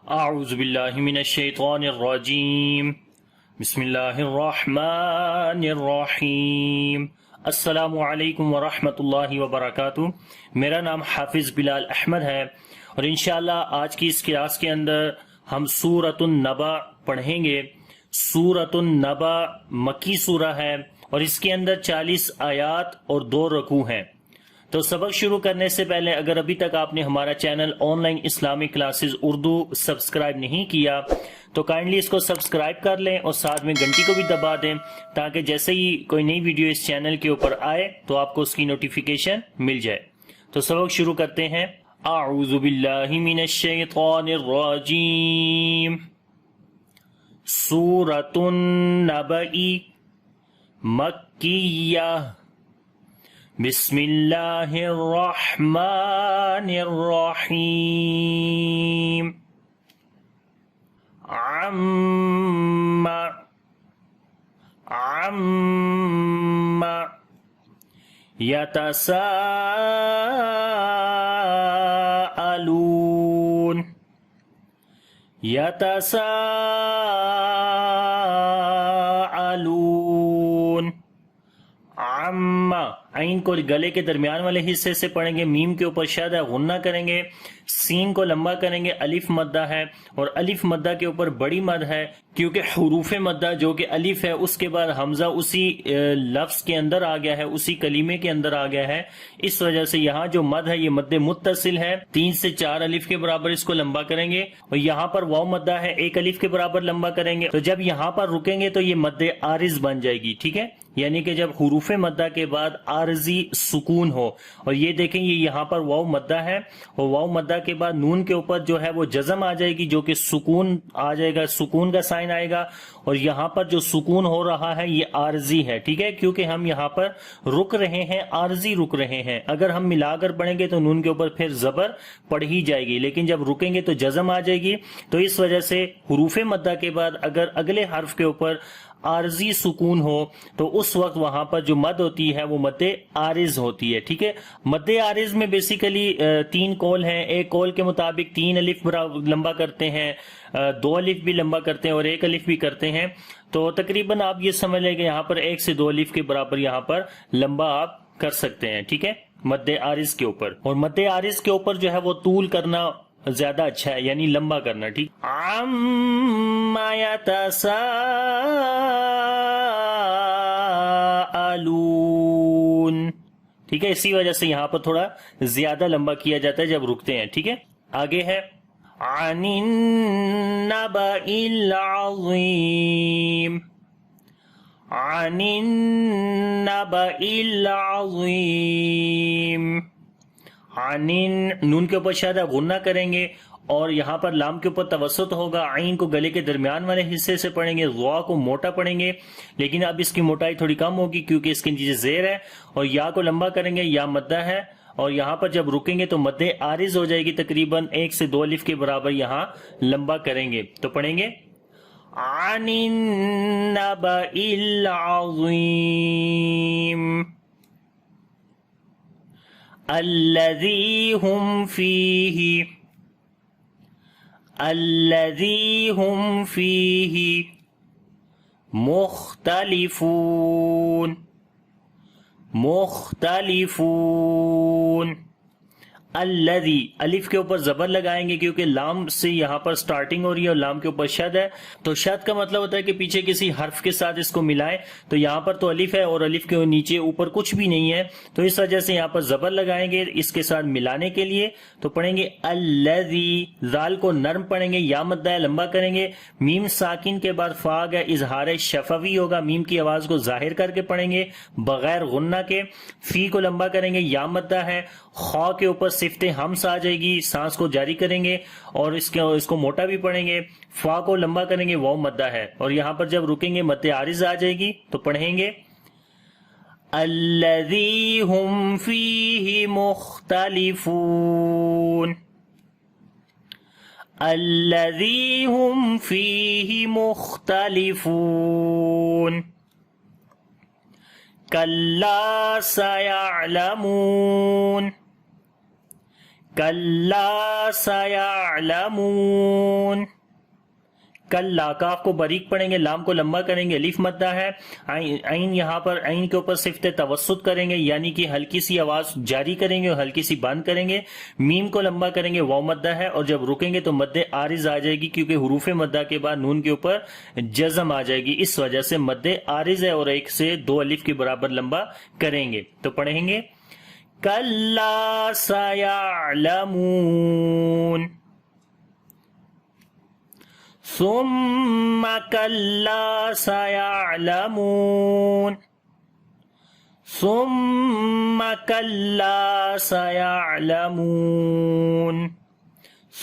اعوذ باللہ من الشیطان الرجیم بسم اللہ الرحمن الرحیم السلام علیکم ورحمۃ اللہ وبرکاتہ۔ میرا نام حافظ بلال احمد ہے اور انشاءاللہ آج کی اس کلاس کے اندر ہم سورۃ النبأ پڑھیں گے۔ سورۃ النبأ مکی سورہ ہے اور اس کے اندر 40 آیات اور 2 رکوع ہیں۔ تو سبق شروع کرنے سے پہلے اگر ابھی تک آپ نے ہمارا channel on line Islamic classes Urdu subscribe نہیں کیا تو کائنڈلی اس کو سبسکرائب کر لیں اور ساتھ میں گھنٹی کو بھی دبا دیں تاکہ جیسے ہی کوئی نئی ویڈیو اس چینل کے اوپر آئے تو آپ کو اس کی نوٹیفیکیشن مل جائے۔ تو سبق شروع کرتے ہیں۔ اعوذ باللہ من الشیطان الرجیم۔ سورۃ النبأ مکیہ۔ بسم اللہ الرحمن الرحیم۔ عم یتساءلون۔ عم عین کو گلے کے درمیان والے حصے سے پڑھیں گے، میم کے اوپر شد ہے غنہ کریں گے، سین کو لمبا کریں گے، الف مدہ ہے اور الف مدہ کے اوپر بڑی مد ہے کیونکہ حروف مدہ جو کہ الف ہے اس کے بعد حمزہ اسی لفظ کے اندر آ گیا ہے، اسی کلمے کے اندر آ گیا ہے، اس وجہ سے یہاں جو مد ہے یہ مد متصل ہے، 3 سے 4 الف کے برابر اس کو لمبا کریں گے اور یہاں پر واو مدہ ہے 1 الف کے برابر لمبا کریں گے، تو جب یہاں پر رکیں گے تو یہ مد عارض بن جائے گی، ٹھیک ہے، یعنی کہ جب حروف مدہ کے بعد عارضی سکون ہو، اور یہ دیکھیں یہ یہاں پر واو مدہ ہے اور واو مدہ کے بعد نون کے اوپر جو ہے وہ جزم آ جائے گی جو کہ سکون آ جائے گا، سکون کا سائن آئے گا، اور یہاں پر جو سکون ہو رہا ہے یہ عارضی ہے، ٹھیک ہے، کیونکہ ہم یہاں پر رک رہے ہیں، عارضی رک رہے ہیں، اگر ہم ملا کر پڑھیں گے تو نون کے اوپر پھر زبر پڑ ہی جائے گی، لیکن جب رکیں گے تو جزم آ جائے گی، تو اس وجہ سے حروف مدہ کے بعد اگر اگلے حرف کے اوپر عارضی سکون ہو تو اس وقت وہاں پر جو مد ہوتی ہے وہ مد عارض ہوتی ہے، ٹھیک ہے۔ مد عارض میں بیسیکلی 3 قول ہیں، ایک قول کے مطابق 3 الف لمبا کرتے ہیں، 2 الف بھی لمبا کرتے ہیں اور 1 الف بھی کرتے ہیں، تو تقریباً آپ یہ سمجھ لیں کہ یہاں پر 1 سے 2 الف کے برابر یہاں پر لمبا آپ کر سکتے ہیں، ٹھیک ہے، مد عارض کے اوپر، اور مد عارض کے اوپر جو ہے وہ طول کرنا زیادہ اچھا ہے، یعنی لمبا کرنا، ٹھیک۔ عما یتساءلون، ٹھیک ہے، اسی وجہ سے یہاں پر تھوڑا زیادہ لمبا کیا جاتا ہے جب رکتے ہیں، ٹھیک ہے۔ آگے ہے عن النبأ العظیم۔ عن النبأ العظیم۔ نون کے اوپر شادہ غنہ کریں گے اور یہاں پر لام کے اوپر توسط ہوگا، عین کو گلے کے درمیان والے حصے سے پڑھیں گے، غوا کو موٹا پڑھیں گے، لیکن اب اس کی موٹائی تھوڑی کم ہوگی کیونکہ اس کے نیچے زیر ہے، اور یا کو لمبا کریں گے، یا مدہ ہے، اور یہاں پر جب رکیں گے تو مد عارض ہو جائے گی، تقریباً 1 سے 2 الف کے برابر یہاں لمبا کریں گے، تو پڑھیں گے عن النبأ العظیم الذی هم فیہ مختلفون۔ الذی الف کے اوپر زبر لگائیں گے کیونکہ لام سے یہاں پر سٹارٹنگ ہو رہی ہے اور لام کے اوپر شد ہے، تو شد کا مطلب ہوتا ہے کہ پیچھے کسی حرف کے ساتھ اس کو ملائیں، تو یہاں پر تو الف ہے اور الف کے نیچے اوپر کچھ بھی نہیں ہے، تو اس وجہ سے یہاں پر زبر لگائیں گے اس کے ساتھ ملانے کے لیے، تو پڑھیں گے الذی، ذال کو نرم پڑھیں گے، یا مدہ لمبا کریں گے، میم ساکن کے بعد فا ہے، اظہار شفوی ہوگا، میم کی آواز کو ظاہر کر کے پڑھیں گے بغیر غنہ کے، فی کو لمبا کریں گے، یا مدہ ہے، خا کے اوپر صفت ہمس آ جائے گی، سانس کو جاری کریں گے اور اس کو موٹا بھی پڑھیں گے، فا کو لمبا کریں گے، واو مدہ ہے، اور یہاں پر جب رکیں گے مد عارض آ جائے گی، تو پڑھیں گے الذی هم فیہ مختلفون۔ الذی هم فیہ مختلفون کلا سیعلمون کلا سیعلمون، کلا کاف کو باریک پڑھیں گے، لام کو لمبا کریں گے، الف مدہ ہے، عین یہاں پر عین کے اوپر صفت توسط کریں گے، یعنی کہ ہلکی سی آواز جاری کریں گے اور ہلکی سی بند کریں گے، میم کو لمبا کریں گے، واو مدہ ہے، اور جب رکیں گے تو مد عارض آ جائے گی، کیونکہ حروف مدہ کے بعد نون کے اوپر جزم آ جائے گی، اس وجہ سے مد عارض ہے، اور 1 سے 2 الف کے برابر لمبا کریں گے۔ تو پڑھیں گے کلا سیعلمون، ثم کلا سیعلمون، ثم کلا سیعلمون۔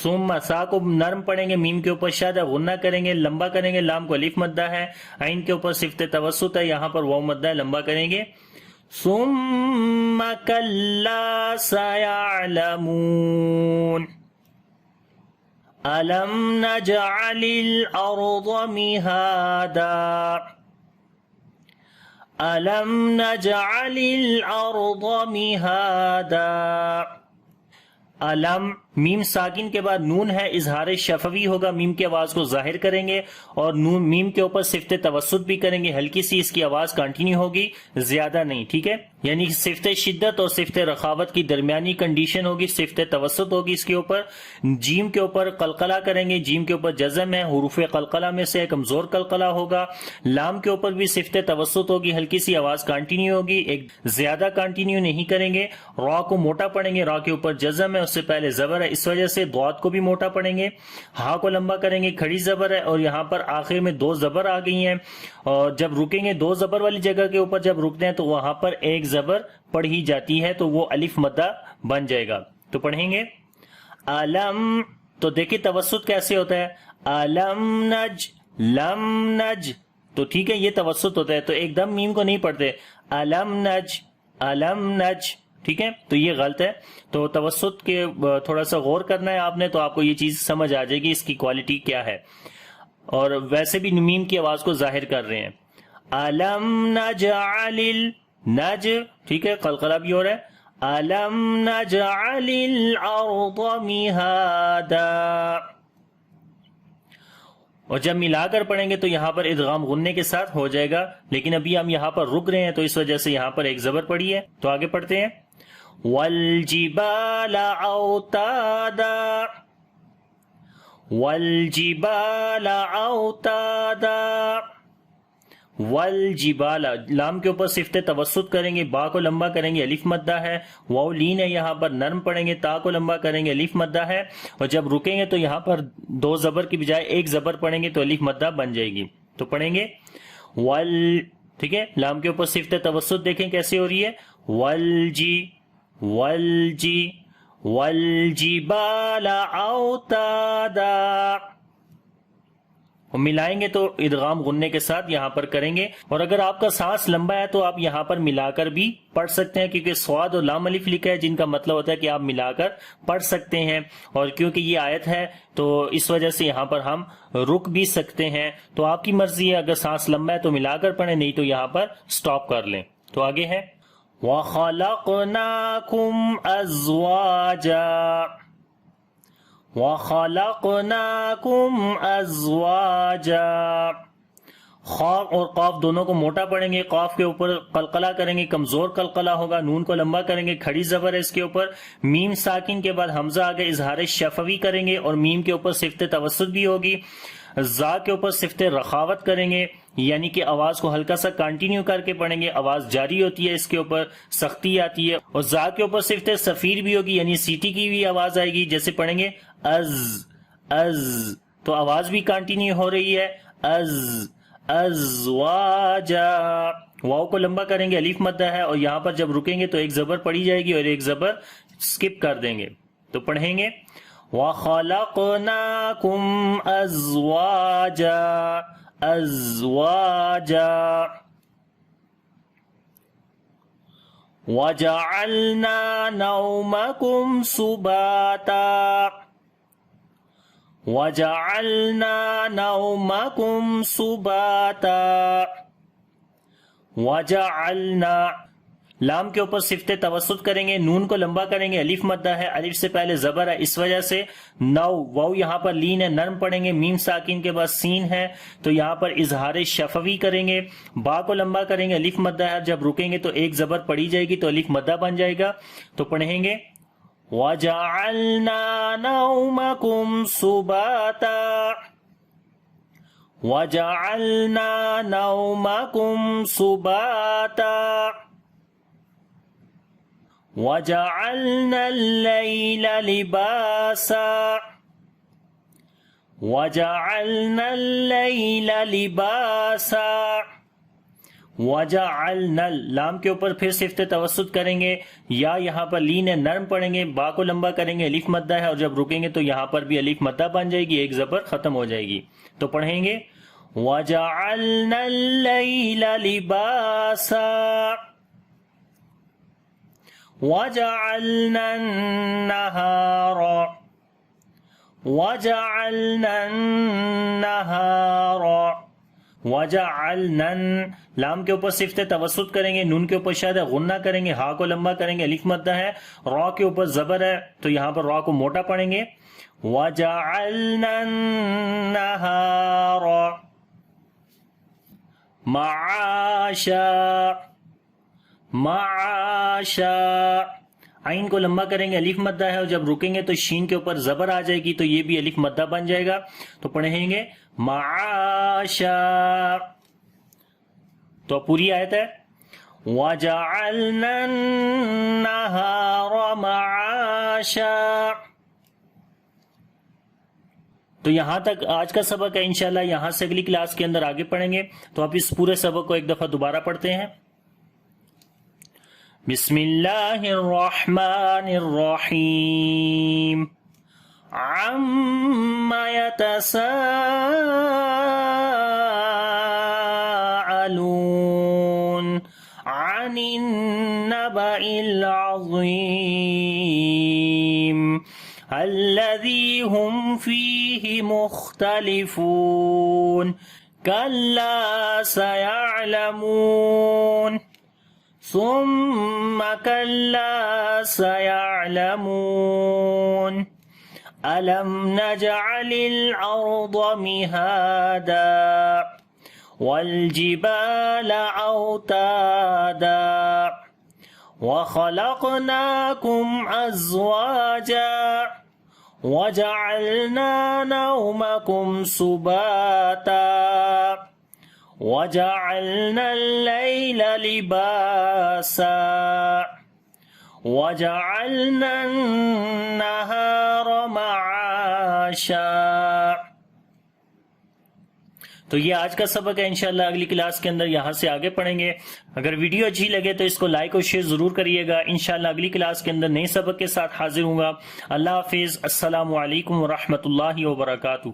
ثم سا کو نرم پڑھیں گے، میم کے اوپر شد ہے، غنہ کریں گے، لمبا کریں گے، لام کو الف مدہ ہے، عین کے اوپر صفت توسط ہے، یہاں پر واو مدہ ہے، لمبا کریں گے، ثم کلا سیعلمون۔ أَلَمْ نَجْعَلِ الْأَرْضَ مِهَادًا، أَلَمْ نَجْعَلِ الْأَرْضَ مِهَادًا۔ علم میم ساکن کے بعد نون ہے، اظہار شفوی ہوگا، میم کی آواز کو ظاہر کریں گے، اور نون میم کے اوپر صفت توسط بھی کریں گے، ہلکی سی اس کی آواز کنٹینیو ہوگی، زیادہ نہیں، ٹھیک ہے، یعنی صفت شدت اور صفت رخاوت کی درمیانی کنڈیشن ہوگی، صفت توسط ہوگی اس کے اوپر۔ جیم کے اوپر قلقلہ کریں گے، جیم کے اوپر جزم ہے، حروف قلقلہ میں سے کمزور قلقلہ ہوگا، لام کے اوپر بھی صفت توسط ہوگی، ہلکی سی آواز کنٹینیو ہوگی، ایک زیادہ کنٹینیو نہیں کریں گے، را کو موٹا پڑھیں گے، را کے اوپر جزم ہے، اس سے پہلے زبر ہے، اس وجہ سے ضاد کو بھی موٹا پڑھیں گے، ہاں کو لمبا کریں گے، کھڑی زبر ہے، اور یہاں پر آخر میں 2 زبر آ گئی ہیں، اور جب رکیں گے 2 زبر والی جگہ کے اوپر جب رکتے ہیں تو وہاں پر 1 زبر پڑھی جاتی ہے، تو وہ الف مدہ بن جائے گا۔ تو پڑھیں گے علم، تو دیکھیں توسط کیسے ہوتا ہے، علم نج، لم نج، تو ٹھیک ہے، یہ توسط ہوتا ہے، تو ایک دم میم کو نہیں پڑھتے، علم نج، علم نج، ٹھیک ہے، تو یہ غلط ہے، تو توسط کے تھوڑا سا غور کرنا ہے آپ نے، تو آپ کو یہ چیز سمجھ آ جائے گی اس کی کوالٹی کیا ہے، اور ویسے بھی میم کی آواز کو ظاہر کر رہے ہیں۔ علم نجعل نج، ٹھیک ہے، قلقلہ بھی ہو رہا ہے، علم نجعل الارض مہادا، اور جب ملا کر پڑھیں گے تو یہاں پر ادغام غننے کے ساتھ ہو جائے گا، لیکن ابھی ہم یہاں پر رک رہے ہیں تو اس وجہ سے یہاں پر 1 زبر پڑی ہے، تو آگے پڑھتے ہیں والجبال اوتادا، والجبال اوتادا، والجبال لام کے اوپر صفت توسط کریں گے، با کو لمبا کریں گے، الف مدہ ہے، واو لین ہے، یہاں پر نرم پڑھیں گے، تا کو لمبا کریں گے، الف مدہ ہے، اور جب رکیں گے تو یہاں پر 2 زبر کی بجائے 1 زبر پڑھیں گے تو الف مدہ بن جائے گی۔ تو پڑھیں گے وال، ٹھیک ہے، لام کے اوپر صفت توسط دیکھیں کیسے ہو رہی ہے، والجی، والجی، والجبال اوتادا، اور ملائیں گے تو ادغام غننے کے ساتھ یہاں پر کریں گے، اور اگر آپ کا سانس لمبا ہے تو آپ یہاں پر ملا کر بھی پڑھ سکتے ہیں، کیونکہ صاد اور لام الف لکھا ہے جن کا مطلب ہوتا ہے کہ آپ ملا کر پڑھ سکتے ہیں، اور کیونکہ یہ آیت ہے تو اس وجہ سے یہاں پر ہم رک بھی سکتے ہیں، تو آپ کی مرضی ہے، اگر سانس لمبا ہے تو ملا کر پڑھیں، نہیں تو یہاں پر سٹاپ کر لیں۔ تو آگے ہے وَخَلَقْنَاكُمْ أَزْوَاجًا، وَخَلَقْنَاكُمْ أَزْوَاجًا، خا اور قاف دونوں کو موٹا پڑھیں گے، قاف کے اوپر قلقلہ کریں گے، کمزور قلقلہ ہوگا، نون کو لمبا کریں گے، کھڑی زبر ہے اس کے اوپر، میم ساکن کے بعد حمزہ آگے اظہار شفوی کریں گے، اور میم کے اوپر صفت توسط بھی ہوگی، زا کے اوپر صفت رخاوت کریں گے، یعنی کہ آواز کو ہلکا سا کنٹینیو کر کے پڑھیں گے، آواز جاری ہوتی ہے، اس کے اوپر سختی آتی ہے، اور زا کے اوپر صفت صفیر بھی ہوگی، یعنی سیٹی کی بھی آواز آئے گی، جیسے پڑھیں گے از، از، تو آواز بھی کنٹینیو ہو رہی ہے، از، ازواجا، واو کو لمبا کریں گے، الف مدہ ہے، اور یہاں پر جب رکیں گے تو 1 زبر پڑی جائے گی اور 1 زبر سکپ کر دیں گے، تو پڑھیں گے وَخَلَقْنَاكُمْ أَزْوَاجًا، أَزْوَاجًا، وَجَعَلْنَا نَوْمَكُمْ سُبَاتًا، وَجَعَلْنَا نَوْمَكُمْ سُبَاتًا، وَجَعَلْنَا لام کے اوپر صفت توسط کریں گے، نون کو لمبا کریں گے، الف مدہ ہے، الف سے پہلے زبر ہے، اس وجہ سے نو، واو یہاں پر لین ہے، نرم پڑھیں گے، میم ساکن کے بعد سین ہے تو یہاں پر اظہار شفوی کریں گے، با کو لمبا کریں گے، الف مدہ ہے، جب رکیں گے تو ایک زبر پڑی جائے گی تو الف مدہ بن جائے گا، تو پڑھیں گے وَجَعَلْنَا نَوْمَكُمْ سُبَاتًا، وَجَعَلْنَا نَوْمَكُمْ سُبَاتًا، وَجَعَلْنَا اللَّيْلَ لِبَاسًا، وَجَعَلْنَا اللَّيْلَ لِبَاسًا، وَجَعَلْنَا، لام کے اوپر پھر صفت توسط کریں گے، یا یہاں پر لین ہے، نرم پڑھیں گے، با کو لمبا کریں گے، الف مدہ ہے، اور جب رکیں گے تو یہاں پر بھی الف مدہ بن جائے گی، ایک زبر ختم ہو جائے گی، تو پڑھیں گے وَجَعَلْنَا اللَّيْلَ لِبَاسًا، وَجَعَلْنَا النَّهَارَ، وَجَعَلْنَا النَّهَارَ، وَجَعَلْنَا، لام کے اوپر صفت توسط کریں گے، نون کے اوپر شد ہے، غنہ کریں گے، ہا کو لمبا کریں گے، الف مدہ ہے، را کے اوپر زبر ہے تو یہاں پر را کو موٹا پڑھیں گے، وَجَعَلْنَا النَّهَارَ مَعَاشًا، معاشا، عین کو لمبا کریں گے، الف مدہ ہے، اور جب رکیں گے تو شین کے اوپر زبر آ جائے گی تو یہ بھی الف مدہ بن جائے گا، تو پڑھیں گے معاشا، تو پوری آیت ہے وَجَعَلْنَا النَّهَارَ مَعَاشًا۔ تو یہاں تک آج کا سبق ہے، انشاءاللہ یہاں سے اگلی کلاس کے اندر آگے پڑھیں گے، تو آپ اس پورے سبق کو ایک دفعہ دوبارہ پڑھتے ہیں۔ بسم اللہ الرحمن الرحیم، عَمَّ يَتَسَاءَلُونَ عَنِ النَّبَإِ الْعَظِيمِ الَّذِي هُمْ فِيهِ مُخْتَلِفُونَ كَلَّا سَيَعْلَمُونَ ثُمَّ كَلَّا سَيَعْلَمُونَ أَلَمْ نَجْعَلِ الْأَرْضَ مِهَادًا وَالْجِبَالَ أَوْتَادًا وَخَلَقْنَاكُمْ أَزْوَاجًا وَجَعَلْنَا نَوْمَكُمْ سُبَاتًا وَجَعَلْنَا اللَّيْلَ لِبَاسًا وَجَعَلْنَا النَّهَارَ مَعَاشًا۔ تو یہ آج کا سبق ہے، انشاءاللہ اگلی کلاس کے اندر یہاں سے آگے پڑھیں گے۔ اگر ویڈیو اچھی لگے تو اس کو لائک اور شیئر ضرور کریے گا۔ انشاءاللہ اگلی کلاس کے اندر نئے سبق کے ساتھ حاضر ہوں گا۔ اللہ حافظ، السلام علیکم ورحمۃ اللہ وبرکاتہ۔